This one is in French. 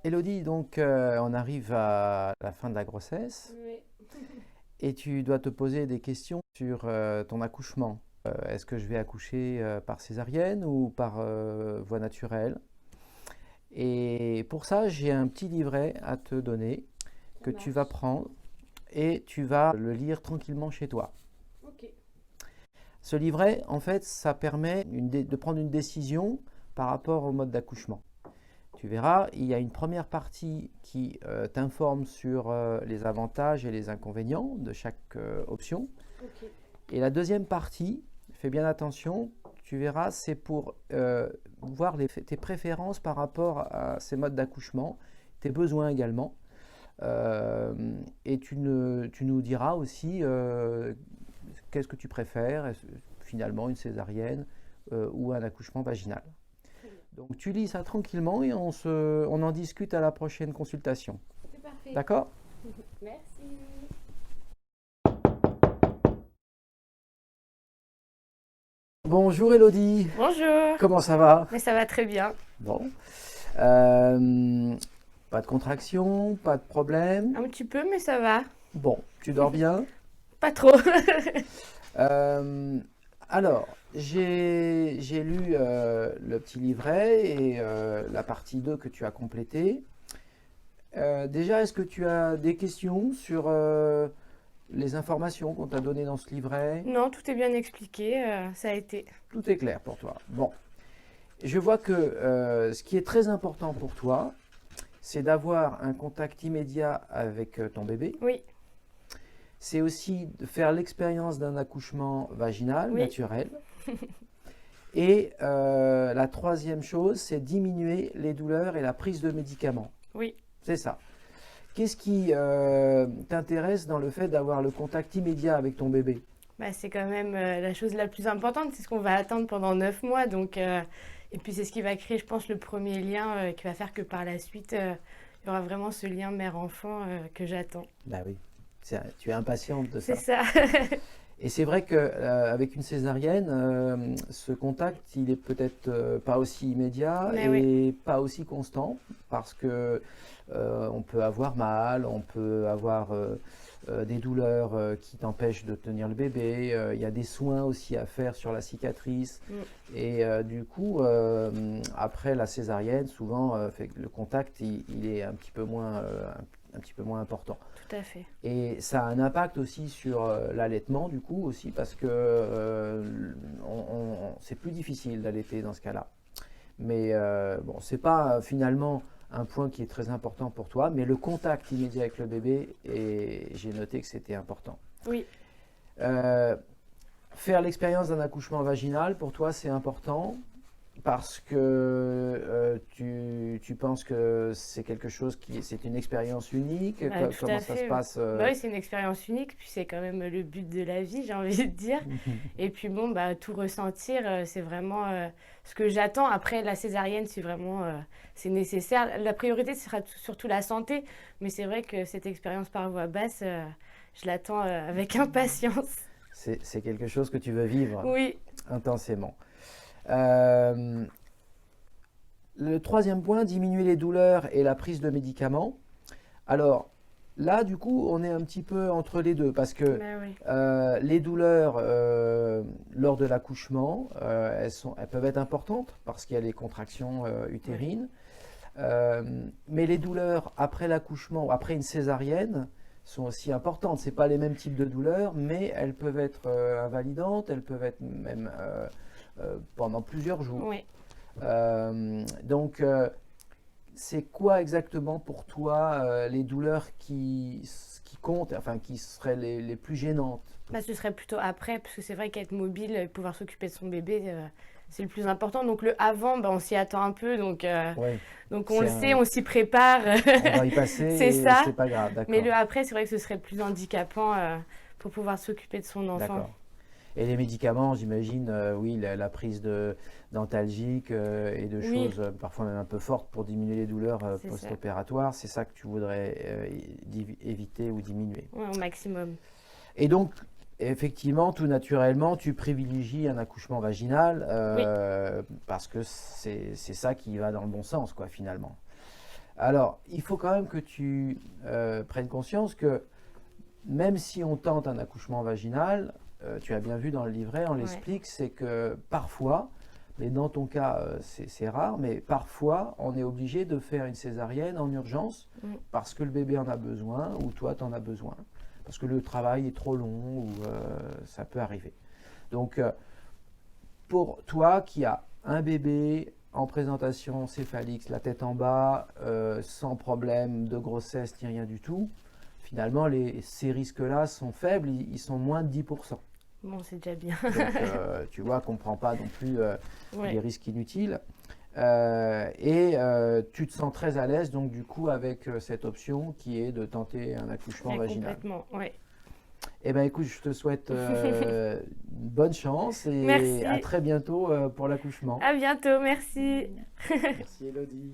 Élodie, donc on arrive à la fin de la grossesse Oui. et tu dois te poser des questions sur ton accouchement. Est-ce que je vais accoucher par césarienne ou par voie naturelle? Et pour ça, j'ai un petit livret à te donner Ça que tu vas marche. prendre et tu vas le lire tranquillement chez toi. Ok. Ce livret, en fait, ça permet de prendre une décision par rapport au mode d'accouchement. Tu verras, il y a une première partie qui t'informe sur les avantages et les inconvénients de chaque option. Ok. Et la deuxième partie, fais bien attention, tu verras, c'est pour voir tes préférences par rapport à ces modes d'accouchement, tes besoins également. Et tu nous diras aussi qu'est-ce que tu préfères, finalement une césarienne ou un accouchement vaginal. Très bien. Donc tu lis ça tranquillement et on en discute à la prochaine consultation. C'est parfait. D'accord? Merci. Bonjour Elodie, Bonjour. comment ça va? Mais ça va très bien. Bon. Euh, Pas de contraction, pas de problème. Un petit peu, mais ça va. Bon, tu dors bien? Pas trop. Euh, alors, j'ai lu le petit livret et la partie 2 que tu as complétée. Déjà, est-ce que tu as des questions sur les informations qu'on t'a données dans ce livret? Non, tout est bien expliqué. Ça a été. Tout est clair pour toi. Bon, je vois que ce qui est très important pour toi, c'est d'avoir un contact immédiat avec ton bébé. Oui. C'est aussi de faire l'expérience d'un accouchement vaginal, Oui. naturel. Et la troisième chose, c'est diminuer les douleurs et la prise de médicaments. Oui. C'est ça. Qu'est-ce qui t'intéresse dans le fait d'avoir le contact immédiat avec ton bébé? Bah, c'est quand même la chose la plus importante. C'est ce qu'on va attendre pendant 9 mois. Et puis, c'est ce qui va créer, je pense, le premier lien qui va faire que par la suite, il y aura vraiment ce lien mère-enfant que j'attends. Bah oui, tu es impatiente de C'est ça. ça. Et c'est vrai qu'avec une césarienne, ce contact, il est peut-être pas aussi immédiat Mais oui. et pas aussi constant parce que on peut avoir mal, on peut avoir des douleurs qui t'empêchent de tenir le bébé. Il y a des soins aussi à faire sur la cicatrice. Mm. Et du coup, après la césarienne, souvent, le contact, il est un petit peu moins important. Tout à fait. Et ça a un impact aussi sur l'allaitement, du coup, aussi, parce que c'est plus difficile d'allaiter dans ce cas-là. Mais bon, c'est pas finalement un point qui est très important pour toi, mais le contact immédiat avec le bébé, et j'ai noté que c'était important. Oui. Euh, Faire l'expérience d'un accouchement vaginal, pour toi, c'est important parce que tu penses que c'est quelque chose c'est une expérience unique. Bah, tout Comment à ça se fait. passe Bah oui, c'est une expérience unique, puis c'est quand même le but de la vie, j'ai envie de dire. Et puis bon, bah, tout ressentir, c'est vraiment ce que j'attends. Après, la césarienne, c'est vraiment c'est nécessaire. La priorité, ce sera surtout la santé, mais c'est vrai que cette expérience par voie basse, je l'attends avec impatience. C'est quelque chose que tu veux vivre Oui, intensément. Euh, le troisième point, diminuer les douleurs et la prise de médicaments. Alors là, du coup, on est un petit peu entre les deux parce que bah oui, les douleurs lors de l'accouchement, elles peuvent être importantes parce qu'il y a les contractions oui, utérines. Euh, mais les douleurs après l'accouchement ou après une césarienne sont aussi importantes. Ce pas les mêmes types de douleurs, mais elles peuvent être invalidantes, elles peuvent être même pendant plusieurs jours. oui. Donc, c'est quoi exactement pour toi les douleurs qui comptent, enfin qui seraient les plus gênantes? Bah, ce serait plutôt après, parce que c'est vrai qu'être mobile et pouvoir s'occuper de son bébé, c'est le plus important. Donc le avant, bah, on s'y attend un peu, Oui, donc on c'est le sait, un, on s'y prépare. on va y passer C'est et ça. c'est pas grave, Mais d'accord, le après, c'est vrai que ce serait le plus handicapant pour pouvoir s'occuper de son enfant. d'accord. Et les médicaments, j'imagine, oui, la prise d'antalgiques et de Oui, choses parfois même un peu fortes pour diminuer les douleurs c'est ça. post-opératoires, c'est ça que tu voudrais éviter ou diminuer. Ouais, au maximum. Et donc, effectivement, tout naturellement, tu privilégies un accouchement vaginal Oui, parce que c'est ça qui va dans le bon sens, quoi, finalement. Alors, il faut quand même que tu prennes conscience que même si on tente un accouchement vaginal, tu as bien vu dans le livret, on Ouais. l'explique, c'est que parfois, mais dans ton cas, c'est rare, mais parfois, on est obligé de faire une césarienne en urgence Mm. parce que le bébé en a besoin ou toi, tu en as besoin. Parce que le travail est trop long ou ça peut arriver. Donc, pour toi qui as un bébé en présentation céphalique, la tête en bas, sans problème de grossesse ni rien du tout, finalement, ces risques-là sont faibles, ils sont moins de 10%. Bon, c'est déjà bien. Donc, tu vois qu'on ne prend pas non plus des Ouais, risques inutiles. Tu te sens très à l'aise, donc du coup, avec cette option qui est de tenter un accouchement ouais, vaginal. complètement. Ouais. Eh bien, écoute, je te souhaite une bonne chance et à Merci. très bientôt pour l'accouchement. À bientôt. Merci. Merci, Elodie.